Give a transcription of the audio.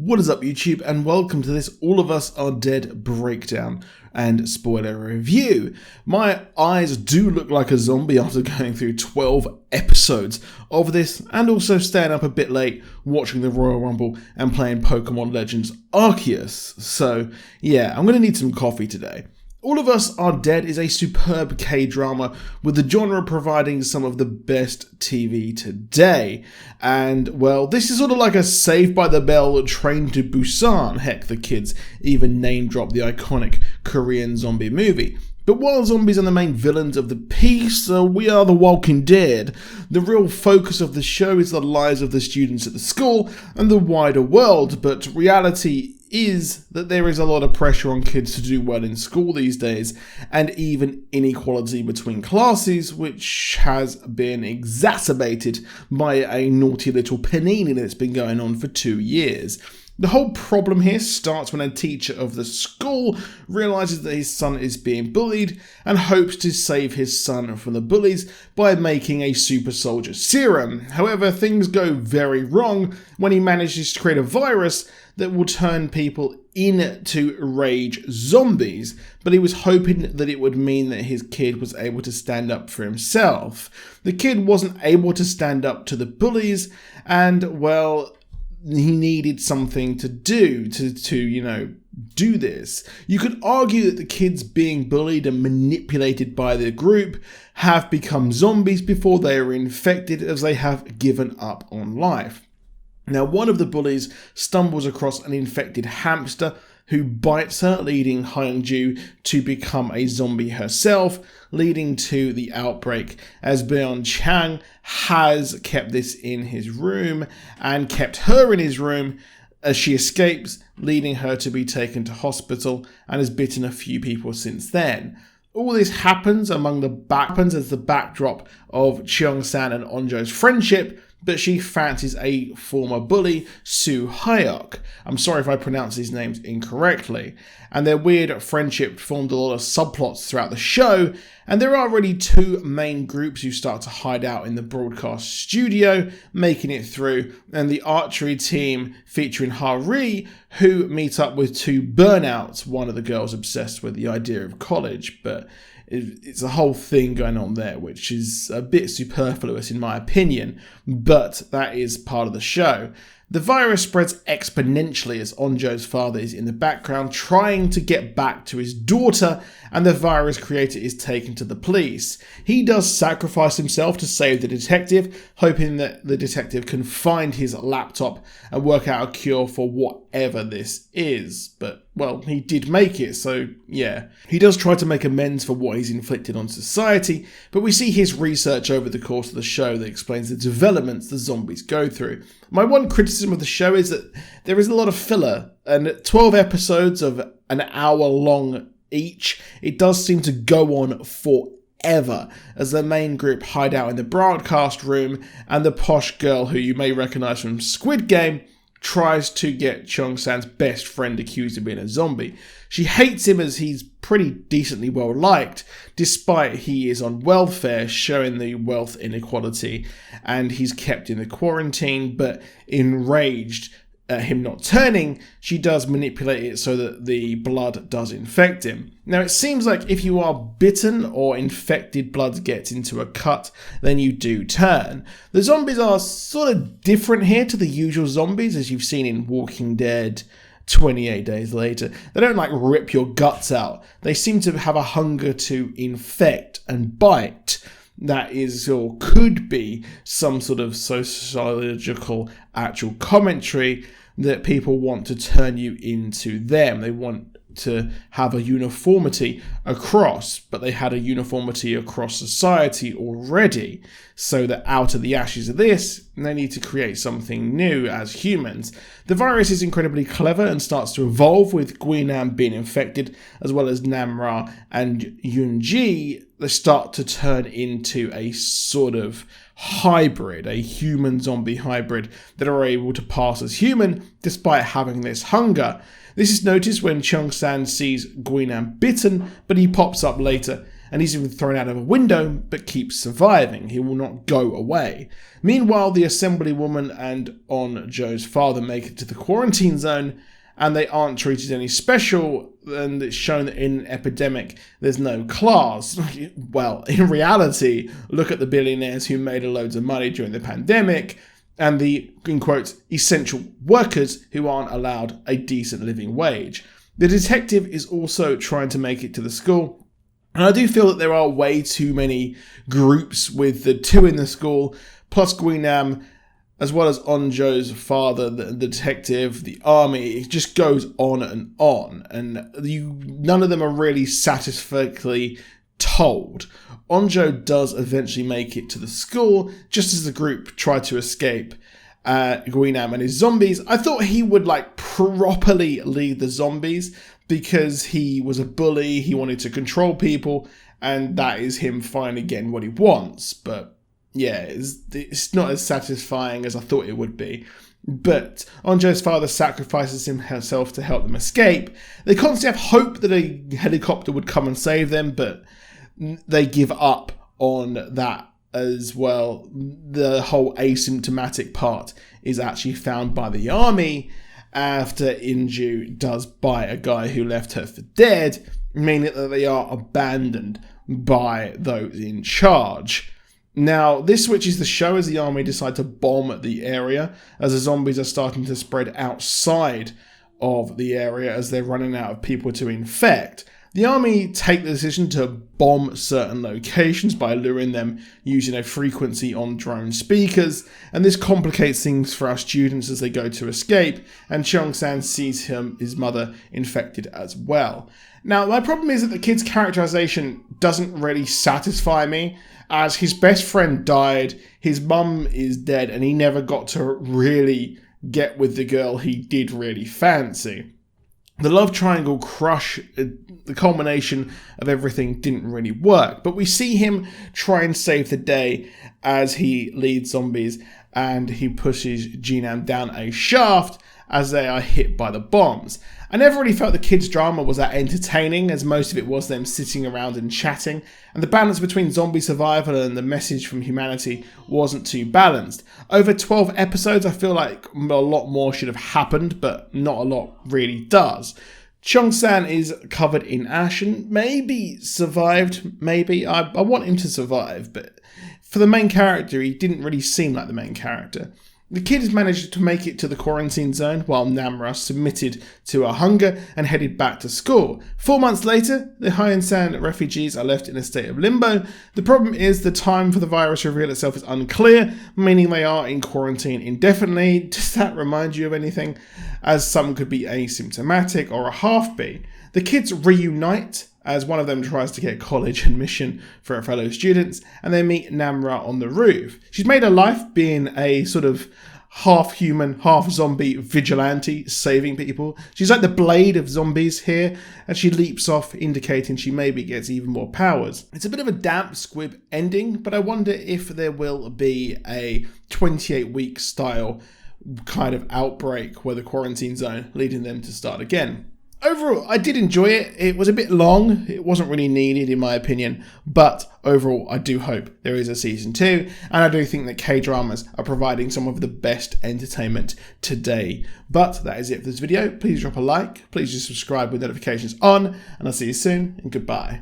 What is up, YouTube, and welcome to this All of Us Are Dead breakdown and spoiler review. My eyes do look like a zombie after going through 12 episodes of this, and also staying up a bit late watching the Royal Rumble and playing Pokemon Legends Arceus. So yeah, I'm going to need some coffee today. All of Us Are Dead is a superb K-drama with the genre providing some of the best TV today. And, well, this is sort of like a Saved by the Bell Train to Busan. Heck, the kids even name-drop the iconic Korean zombie movie. But while zombies are the main villains of the piece, we are the Walking Dead. The real focus of the show is the lives of the students at the school and the wider world, but reality is that there is a lot of pressure on kids to do well in school these days, and even inequality between classes, which has been exacerbated by a naughty little panini that's been going on for 2 years. The whole problem here starts when a teacher of the school realises that his son is being bullied and hopes to save his son from the bullies by making a super soldier serum. However, things go very wrong when he manages to create a virus that will turn people into rage zombies, but he was hoping that it would mean that his kid was able to stand up for himself. The kid wasn't able to stand up to the bullies, and, well, he needed something to do to do this. You could argue that the kids being bullied and manipulated by the group have become zombies before they are infected, as they have given up on life. Now, one of the bullies stumbles across an infected hamster who bites her, leading Hyunju to become a zombie herself, leading to the outbreak, as Beon Chang has kept this in his room and kept her in his room as she escapes, leading her to be taken to hospital and has bitten a few people since then. All this happens as the backdrop of Cheong-san and Onjo's friendship, but she fancies a former bully, Soo Hyuk. I'm sorry if I pronounce these names incorrectly. And their weird friendship formed a lot of subplots throughout the show, and there are already 2 main groups who start to hide out in the broadcast studio, making it through, and the archery team featuring Hari, who meet up with 2 burnouts, one of the girls obsessed with the idea of college, but it's a whole thing going on there, which is a bit superfluous in my opinion, but that is part of the show. The virus spreads exponentially as Onjo's father is in the background trying to get back to his daughter, and the virus creator is taken to the police. He does sacrifice himself to save the detective, hoping that the detective can find his laptop and work out a cure for whatever this is. But, well, he did make it, so yeah. He does try to make amends for what he's inflicted on society, but we see his research over the course of the show that explains the developments the zombies go through. My one criticism of the show is that there is a lot of filler, and 12 episodes of an hour long each, it does seem to go on forever, as the main group hide out in the broadcast room, and the posh girl who you may recognise from Squid Game tries to get Cheong-san's best friend accused of being a zombie. She hates him as he's pretty decently well liked, despite he is on welfare, showing the wealth inequality, and he's kept in the quarantine, but enraged at him not turning, she does manipulate it so that the blood does infect him. Now, it seems like if you are bitten or infected blood gets into a cut, then you do turn. The zombies are sort of different here to the usual zombies, as you've seen in Walking Dead 28 Days Later. They don't rip your guts out. They seem to have a hunger to infect and bite. That is, or could be, some sort of sociological actual commentary that people want to turn you into them. They want to have a uniformity across, but they had a uniformity across society already, so that out of the ashes of this, they need to create something new as humans. The virus is incredibly clever and starts to evolve, with Guinam being infected, as well as Namra and Yoonji. They start to turn into a sort of hybrid, a human-zombie hybrid that are able to pass as human despite having this hunger. This is noticed when Cheong-san sees Guinam bitten, but he pops up later and he's even thrown out of a window but keeps surviving. He will not go away. Meanwhile, the Assemblywoman and Joe's father make it to the quarantine zone, and they aren't treated any special, and it's shown that in an epidemic there's no class. Well, in reality, look at the billionaires who made loads of money during the pandemic, and the, in quotes, essential workers who aren't allowed a decent living wage. The detective is also trying to make it to the school, and I do feel that there are way too many groups with the two in the school, plus Guinam, as well as Joe's father, the detective, the army. It just goes on, and none of them are really satisfactorily told. Joe does eventually make it to the school, just as the group try to escape Guinam and his zombies. I thought he would properly lead the zombies because he was a bully, he wanted to control people, and that is him finally getting what he wants. But yeah, it's not as satisfying as I thought it would be. But Joe's father sacrifices himself to help them escape. They constantly have hope that a helicopter would come and save them, but they give up on that as well. The whole asymptomatic part is actually found by the army after Inju does buy a guy who left her for dead, meaning that they are abandoned by those in charge. Now, this switches the show as the army decide to bomb the area, as the zombies are starting to spread outside of the area as they're running out of people to infect. The army take the decision to bomb certain locations by luring them using a frequency on drone speakers, and this complicates things for our students as they go to escape, and Cheong-san sees his mother infected as well. Now, my problem is that the kid's characterization doesn't really satisfy me, as his best friend died, his mum is dead, and he never got to really get with the girl he did really fancy. The love triangle crush, the culmination of everything didn't really work, but we see him try and save the day as he leads zombies and he pushes Jinam down a shaft as they are hit by the bombs. I never really felt the kids' drama was that entertaining, as most of it was them sitting around and chatting, and the balance between zombie survival and the message from humanity wasn't too balanced. Over 12 episodes, I feel like a lot more should have happened, but not a lot really does. Cheong-san is covered in ash and maybe survived, maybe. I want him to survive, but for the main character, he didn't really seem like the main character. The kid has managed to make it to the quarantine zone while Namra submitted to her hunger and headed back to school. 4 months later, the Hyan-san refugees are left in a state of limbo. The problem is the time for the virus to reveal itself is unclear, meaning they are in quarantine indefinitely. Does that remind you of anything? As some could be asymptomatic or a half-be. The kids reunite as one of them tries to get college admission for her fellow students, and they meet Namra on the roof. She's made her life being a sort of half-human, half-zombie vigilante saving people. She's like the Blade of zombies here, and she leaps off, indicating she maybe gets even more powers. It's a bit of a damp squib ending, but I wonder if there will be a 28-week style kind of outbreak where the quarantine zone leading them to start again. Overall, I did enjoy it. It was a bit long. It wasn't really needed in my opinion, but overall, I do hope there is a season 2, and I do think that K-dramas are providing some of the best entertainment today. But that is it for this video. Please drop a like, please just subscribe with notifications on, and I'll see you soon, and goodbye.